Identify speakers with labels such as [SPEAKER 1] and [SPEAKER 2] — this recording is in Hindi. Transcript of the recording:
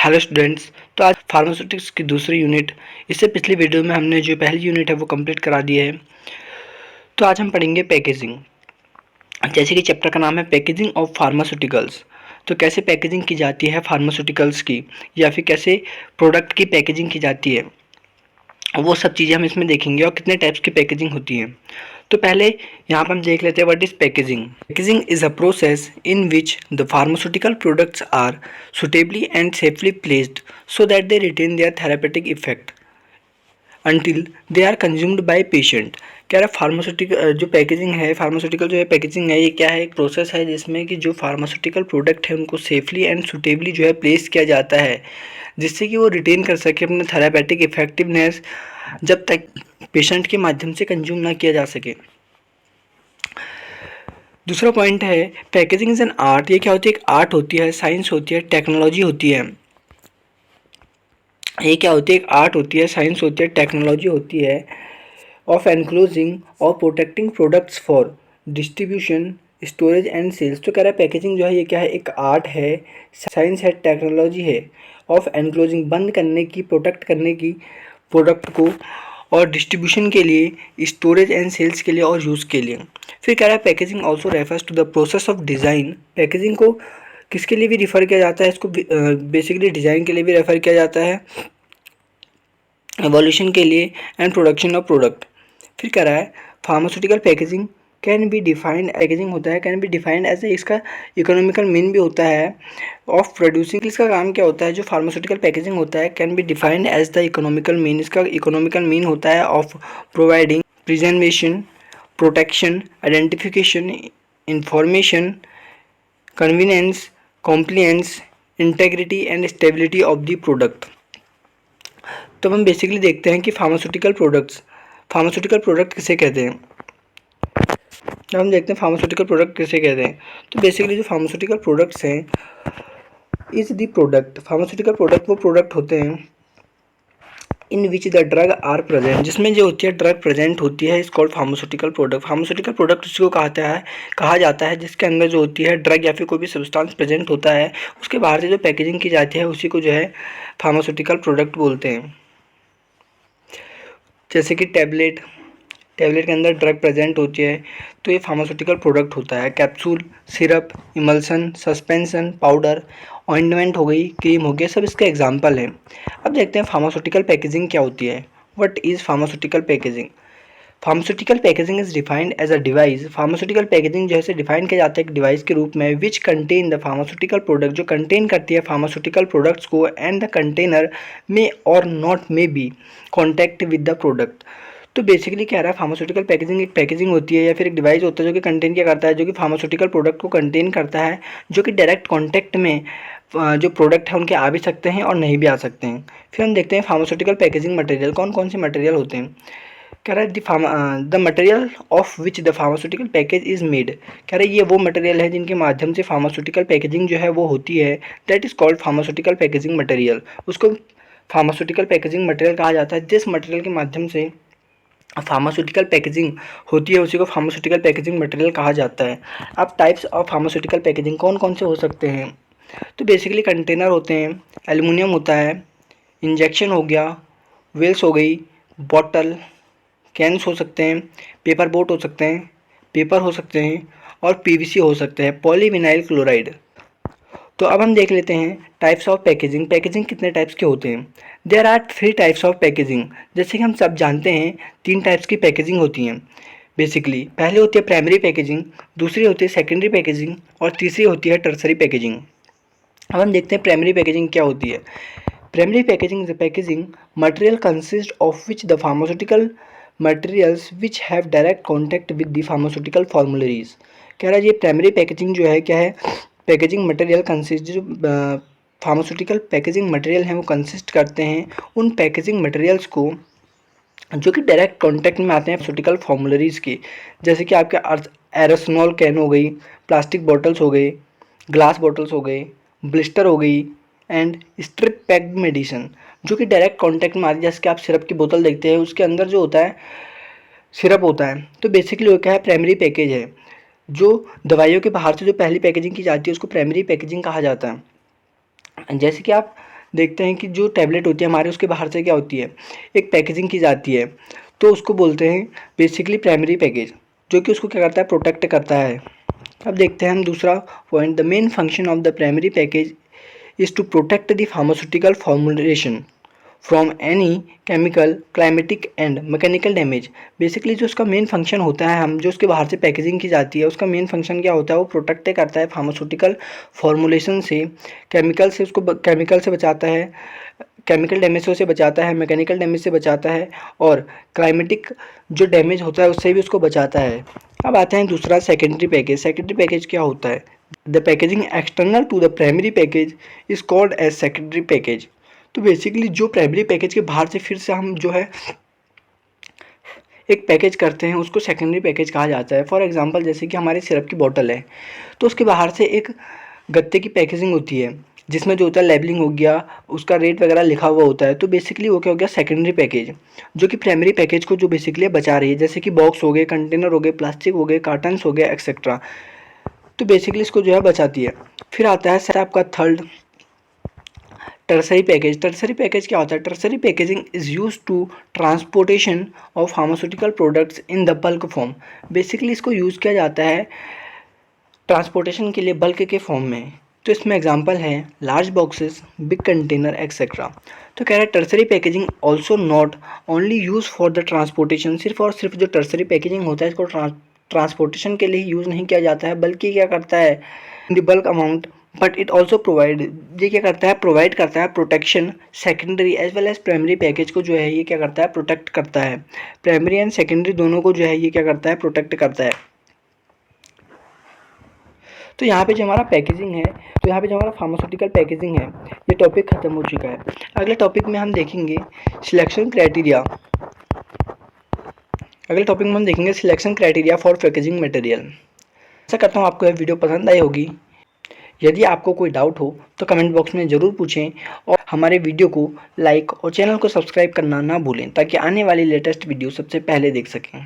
[SPEAKER 1] Hello students. तो आज फार्मास्यूटिक्स की दूसरी यूनिट, इससे पिछली वीडियो में हमने जो पहली यूनिट है वो कंप्लीट करा दी है। तो आज हम पढ़ेंगे पैकेजिंग। जैसे कि चैप्टर का नाम है पैकेजिंग ऑफ फार्मास्यूटिकल्स। तो कैसे पैकेजिंग की जाती है फार्मास्यूटिकल्स की, या फिर कैसे प्रोडक्ट की पैकेजिंग की जाती है, वो सब चीज़ें हम इसमें देखेंगे और कितने टाइप्स की पैकेजिंग होती है। तो पहले यहाँ पर हम देख लेते हैं what is packaging. Packaging is a process in which the pharmaceutical products are suitably and safely placed so that they retain their therapeutic effect until they are consumed by patient। कह रहा फार्मास्यूटिकल जो पैकेजिंग है, फार्मास्यूटिकल जो है पैकेजिंग है, ये क्या है, एक प्रोसेस है जिसमें कि जो फार्मास्यूटिकल प्रोडक्ट है उनको सेफली एंड सुटेबली जो है प्लेस किया जाता है, जिससे कि वो रिटेन कर सके अपना थेरापेटिक इफेक्टिवनेस जब तक पेशेंट के माध्यम से कंज्यूम ना किया जा सके। दूसरा पॉइंट है पैकेजिंग इज एन आर्ट। ये क्या होती है, एक आर्ट होती है, साइंस होती है, टेक्नोलॉजी होती है। ये क्या होती है, एक आर्ट होती है, साइंस होती है, टेक्नोलॉजी होती है ऑफ एनक्लोजिंग और protecting products for distribution, storage and sales. तो कह रहा है पैकेजिंग जो है ये क्या है, एक आर्ट है, साइंस है, टेक्नोलॉजी है, ऑफ एनक्लोजिंग बंद करने की, प्रोटेक्ट करने की प्रोडक्ट को, और डिस्ट्रीब्यूशन के लिए, स्टोरेज एंड सेल्स के लिए और यूज़ के लिए। फिर कह रहा है packaging also refers to the process of design. Packaging को किसके लिए भी रिफ़र किया जाता है, इसको बेसिकली डिज़ाइन के लिए भी रेफ़र किया जाता है, एवोल्यूशन के लिए, एंड प्रोडक्शन ऑफ प्रोडक्ट। फिर कह रहा है pharmaceutical packaging can be defined, packaging होता है can be defined as a, इसका इकोनॉमिकल मीन भी होता है ऑफ प्रोड्यूसिंग। इसका काम क्या होता है, जो फार्मास्यूटिकल पैकेजिंग होता है can be defined as the economical mean, इसका इकोनॉमिकल मीन होता है of providing preservation, protection, identification, information, convenience, compliance, integrity and stability of the product. तो हम बेसिकली देखते हैं कि फार्मास्यूटिकल प्रोडक्ट किसे कहते हैं। जब हम देखते हैं फार्मास्यूटिकल प्रोडक्ट किसे कहते हैं, तो बेसिकली जो फार्मास्यूटिकल प्रोडक्ट्स हैं is the product, pharmaceutical product वो प्रोडक्ट होते हैं in which the drug are present, जिसमें जो होती है ड्रग प्रेजेंट होती है, is called pharmaceutical product. Pharmaceutical product उसको कहा जाता है जिसके अंदर जो होती है ड्रग या फिर कोई भी सब्सटेंस प्रेजेंट होता है, उसके बाहर से जो पैकेजिंग की जाती है उसी को जो है फार्मास्यूटिकल प्रोडक्ट बोलते हैं। जैसे कि टैबलेट के अंदर ड्रग प्रेजेंट होती है तो ये फार्मास्यूटिकल प्रोडक्ट होता है। Capsule, syrup, emulsion, suspension, powder, ointment हो गई, क्रीम हो गया, सब इसके एग्जांपल हैं। अब देखते हैं फार्मास्यूटिकल पैकेजिंग क्या होती है। What is pharmaceutical packaging. Pharmaceutical packaging is defined as a device. Pharmaceutical packaging जैसे डिफाइन किया जाता है एक डिवाइस के रूप में which contain the pharmaceutical product, जो कंटेन करती है फार्मास्यूटिकल प्रोडक्ट्स को, एंड द कंटेनर मे और not may be contact with the product. तो बेसिकली क्या रहा है, फार्मास्यूटिकल पैकेजिंग एक पैकेजिंग होती है या फिर एक डिवाइस होता है जो कि कंटेन क्या करता है, जो कि फार्मास्यूटिकल प्रोडक्ट को कंटेन करता है, जो कि डायरेक्ट कॉन्टैक्ट में जो प्रोडक्ट है उनके आ भी सकते हैं और नहीं भी आ सकते हैं। फिर हम देखते हैं फार्मास्यूटिकल पैकेजिंग मटेरियल कौन कौन से मटेरियल होते हैं। कह रहा है the material of which the pharmaceutical package is made. कह रहा है ये वो मटेरियल है जिनके माध्यम से फार्मास्यूटिकल पैकेजिंग जो है वो होती है, that is called pharmaceutical packaging material. उसको फार्मास्यूटिकल पैकेजिंग मटेरियल कहा जाता है। जिस मटेरियल के माध्यम से फार्मास्यूटिकल पैकेजिंग होती है उसी को फार्मास्यूटिकल पैकेजिंग मटेरियल कहा जाता है। अब टाइप्स ऑफ फार्मास्यूटिकल पैकेजिंग कौन कौन से हो सकते हैं, तो बेसिकली कंटेनर होते हैं, एल्युमिनियम होता है, इंजेक्शन हो गया, वेल्स हो गई, बॉटल, कैंस हो सकते हैं, पेपर बोट हो सकते हैं, पेपर हो सकते हैं, और पीवीसी हो सकते हैं, पॉलीविनाइल क्लोराइड। तो अब हम देख लेते हैं टाइप्स ऑफ पैकेजिंग। पैकेजिंग कितने टाइप्स के होते हैं। There are 3 types of packaging. जैसे कि हम सब जानते हैं 3 टाइप्स की पैकेजिंग होती हैं बेसिकली। पहले होती है प्राइमरी पैकेजिंग, दूसरी होती है सेकेंडरी पैकेजिंग, और तीसरी होती है टर्सरी पैकेजिंग। अब हम देखते हैं प्राइमरी पैकेजिंग क्या होती है। Primary packaging is a packaging material consist of which the pharmaceutical materials which have direct contact with the pharmaceutical formularies. कह रहा है ये प्राइमरी पैकेजिंग जो है क्या है, पैकेजिंग मटेरियल कंसिस्ट, जो फार्मास्यूटिकल पैकेजिंग मटेरियल हैं वो कंसिस्ट करते हैं उन पैकेजिंग मटेरियल्स को जो कि डायरेक्ट कॉन्टैक्ट में आते हैं फार्मास्यूटिकल फॉर्मुलरीज के। जैसे कि आपके एरोसोल कैन हो गई, प्लास्टिक बॉटल्स हो गए, ग्लास बॉटल्स हो गए, ब्लिस्टर हो गई, एंड स्ट्रिप पैक्ड मेडिसिन, जो कि डायरेक्ट कॉन्टैक्ट में आती है। जैसे कि आप सिरप की बोतल देखते हैं उसके अंदर जो होता है सिरप होता है। तो बेसिकली वो क्या है, प्राइमरी पैकेज है। जो दवाइयों के बाहर से जो पहली पैकेजिंग की जाती है उसको प्राइमरी पैकेजिंग कहा जाता है। जैसे कि आप देखते हैं कि जो टैबलेट होती है हमारे, उसके बाहर से क्या होती है, एक पैकेजिंग की जाती है, तो उसको बोलते हैं बेसिकली प्राइमरी पैकेज, जो कि उसको क्या करता है, प्रोटेक्ट करता है। अब देखते हैं हम दूसरा point, the main function of the primary package is to protect the pharmaceutical formulation from any chemical, climatic and mechanical damage. Basically जो उसका मेन फंक्शन होता है, हम जो उसके बाहर से पैकेजिंग की जाती है, उसका मेन फंक्शन क्या होता है, वो प्रोटेक्ट करता है फार्मास्यूटिकल फॉर्मुलेशन से, केमिकल से, उसको केमिकल से बचाता है, केमिकल डैमेज से उसे बचाता है, मैकेनिकल डैमेज से बचाता है, और क्लाइमेटिक जो डैमेज होता है उससे भी उसको बचाता है। अब आते हैं दूसरा सेकेंडरी पैकेज। सेकेंडरी पैकेज क्या होता है, the packaging external to the primary package is called as secondary package. तो बेसिकली जो प्राइमरी पैकेज के बाहर से फिर से हम जो है एक पैकेज करते हैं, उसको सेकेंडरी पैकेज कहा जाता है। फॉर एग्जांपल जैसे कि हमारी सिरप की बोतल है, तो उसके बाहर से एक गत्ते की पैकेजिंग होती है, जिसमें जो होता है लेबलिंग हो गया, उसका रेट वगैरह लिखा हुआ होता है। तो बेसिकली वो क्या हो गया, सेकेंडरी पैकेज, जो कि प्राइमरी पैकेज को जो बेसिकली बचा रही है, जैसे कि बॉक्स हो गए, कंटेनर हो गए, प्लास्टिक हो गए, कार्टन्स हो गए, एक्सेट्रा। तो बेसिकली इसको जो है बचाती है। फिर आता है आपका third, tertiary package. Tertiary package क्या होता है, tertiary packaging is use to transportation of pharmaceutical products in the bulk form. Basically इसको यूज़ किया जाता है ट्रांसपोर्टेशन के लिए बल्क के फॉर्म में। तो इसमें एग्जांपल है large boxes, big container, etcetera. तो कह रहा है tertiary packaging also not only use for the transportation, सिर्फ और सिर्फ जो टर्सरी पैकेजिंग होता है इसको ट्रांसपोर्टेशन के लिए यूज़ नहीं किया जाता है, बल्कि क्या करता है, in the bulk amount, but it also provide, ये क्या करता है, प्रोवाइड करता है protection secondary as well as primary package को जो है ये क्या करता है, प्रोटेक्ट करता है। प्राइमरी एंड सेकेंडरी दोनों को जो है ये क्या करता है, प्रोटेक्ट करता है। तो यहाँ पे जो हमारा पैकेजिंग है, तो यहाँ पे जो हमारा फार्मास्यूटिकल पैकेजिंग है, ये टॉपिक ख़त्म हो चुका है। अगले टॉपिक में हम देखेंगे सिलेक्शन क्राइटेरिया। अगले टॉपिक में हम देखेंगे selection criteria for packaging material. आशा करता हूँ आपको यह वीडियो पसंद आई होगी। यदि आपको कोई डाउट हो तो कमेंट बॉक्स में ज़रूर पूछें, और हमारे वीडियो को लाइक और चैनल को सब्सक्राइब करना ना भूलें, ताकि आने वाली लेटेस्ट वीडियो सबसे पहले देख सकें।